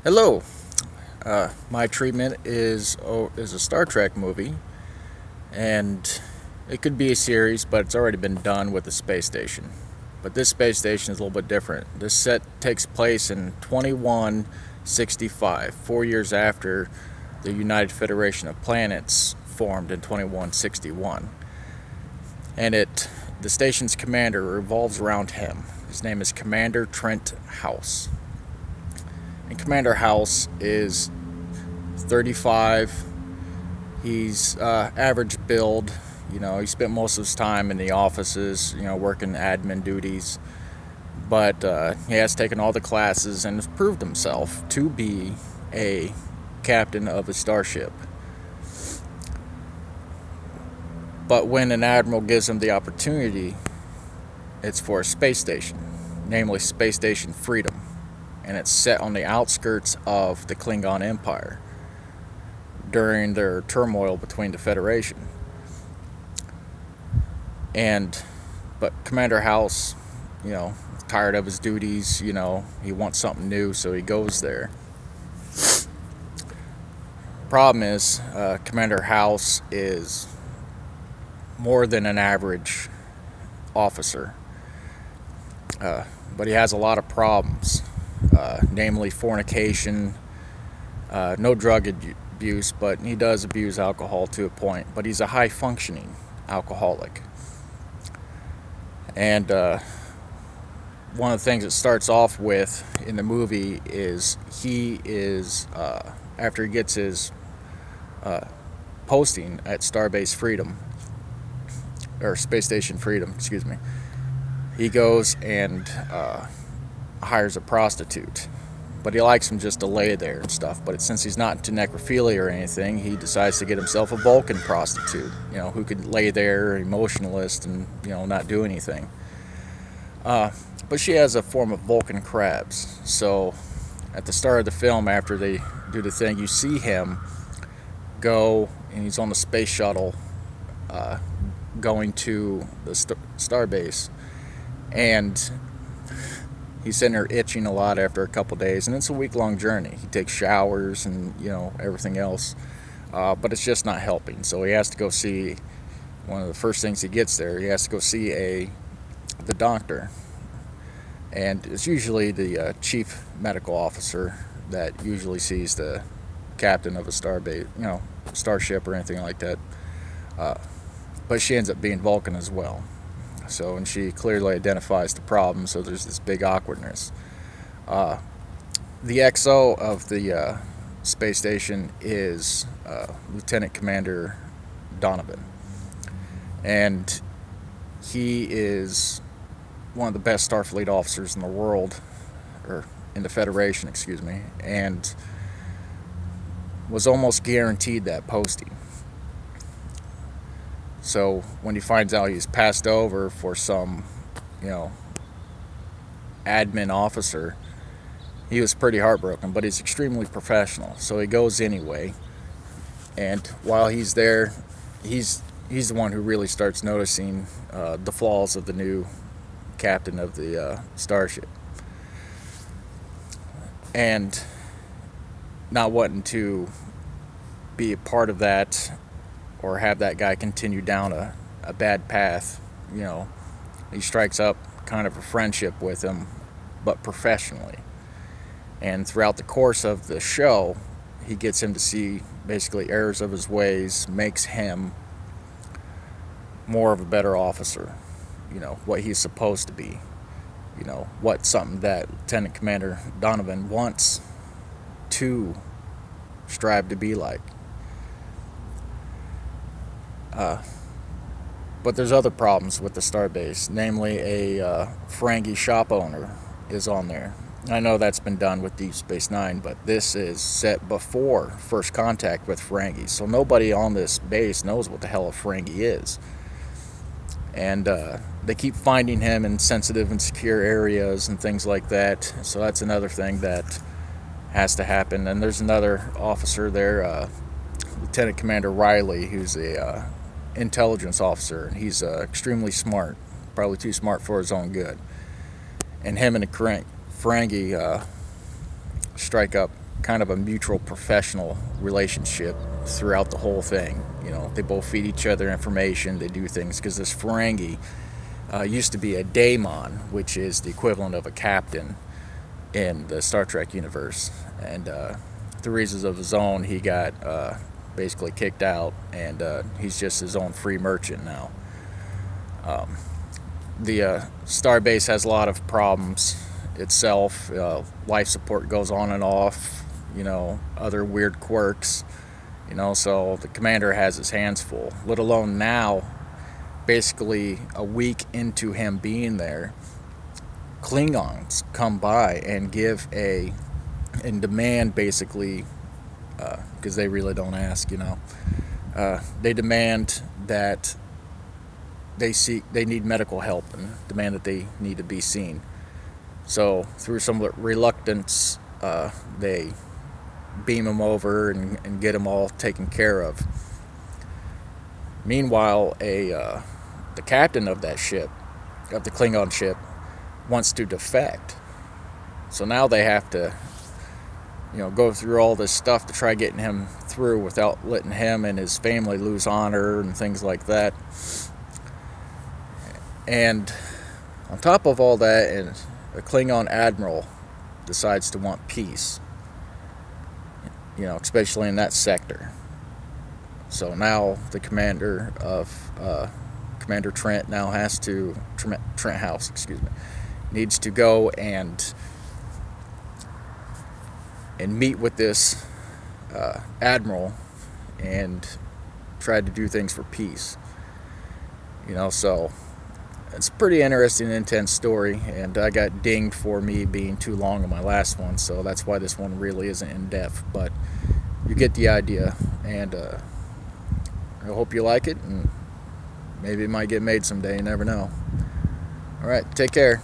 Hello. My treatment is a Star Trek movie, and it could be a series, but it's already been done with the space station. But this space station is a little bit different. This set takes place in 2165, 4 years after the United Federation of Planets formed in 2161, and the station's commander revolves around him. His name is Commander Trent House. And Commander House is 35. He's average build. He spent most of his time in the offices, working admin duties. But he has taken all the classes and has proved himself to be a captain of a starship. But when an admiral gives him the opportunity, it's for a space station, namely Space Station Freedom. And it's set on the outskirts of the Klingon Empire during their turmoil between the Federation. But Commander House, tired of his duties, he wants something new, so he goes there. Problem is, Commander House is more than an average officer, but he has a lot of problems. Namely fornication, no drug abuse, but he does abuse alcohol to a point. But he's a high-functioning alcoholic. And one of the things it starts off with in the movie is after he gets his posting at Starbase Freedom, or Space Station Freedom, excuse me, he goes and hires a prostitute, but he likes him just to lay there and stuff. But since he's not into necrophilia or anything, he decides to get himself a Vulcan prostitute, who could lay there, emotionalist, and not do anything. But she has a form of Vulcan crabs. So at the start of the film, after they do the thing, you see him go, and he's on the space shuttle going to the starbase, and he's sitting there itching a lot after a couple days, and it's a week-long journey. He takes showers and everything else, but it's just not helping. So he has to go see, one of the first things he gets there, he has to go see the doctor, and it's usually the chief medical officer that usually sees the captain of a starship or anything like that. But she ends up being Vulcan as well. So, and she clearly identifies the problem, so there's this big awkwardness. The XO of the space station is Lieutenant Commander Donovan, and he is one of the best Starfleet officers in the world, or in the Federation, excuse me, and was almost guaranteed that posting. So when he finds out he's passed over for some, admin officer, he was pretty heartbroken, but he's extremely professional. So he goes anyway, and while he's there, he's the one who really starts noticing the flaws of the new captain of the starship, and not wanting to be a part of that or have that guy continue down a bad path. He strikes up kind of a friendship with him, but professionally. And throughout the course of the show, he gets him to see basically errors of his ways, makes him more of a better officer, what he's supposed to be, what something that Lieutenant Commander Donovan wants to strive to be like. But there's other problems with the starbase, namely a Ferengi shop owner is on there. I know that's been done with Deep Space Nine, but this is set before first contact with Ferengi, so nobody on this base knows what the hell a Ferengi is. And they keep finding him in sensitive and secure areas and things like that, so that's another thing that has to happen. And there's another officer there, Lieutenant Commander Riley, who's a intelligence officer, and he's extremely smart, probably too smart for his own good. And him and the Ferengi strike up kind of a mutual professional relationship throughout the whole thing. You know, they both feed each other information, they do things, because this Ferengi used to be a daemon, which is the equivalent of a captain in the Star Trek universe, and through reasons of his own, he got basically kicked out, and he's just his own free merchant now. The starbase has a lot of problems itself. Life support goes on and off, you know, other weird quirks, you know, so the commander has his hands full, let alone now, basically a week into him being there, Klingons come by and demand, basically, because they really don't ask, you know, they demand that they need medical help, and demand that they need to be seen. So through some reluctance, they beam him over and get him all taken care of. Meanwhile, the captain of that ship, of the Klingon ship, wants to defect. So now they have to, you know, go through all this stuff to try getting him through without letting him and his family lose honor and things like that. And on top of all that, and a Klingon admiral decides to want peace, you know, especially in that sector. So now the commander of Commander Trent now has to Trent House, excuse me, needs to go and meet with this admiral and try to do things for peace. You know, so it's a pretty interesting, intense story, and I got dinged for me being too long on my last one, so that's why this one really isn't in depth, but you get the idea, and I hope you like it, and maybe it might get made someday, you never know. Alright, take care.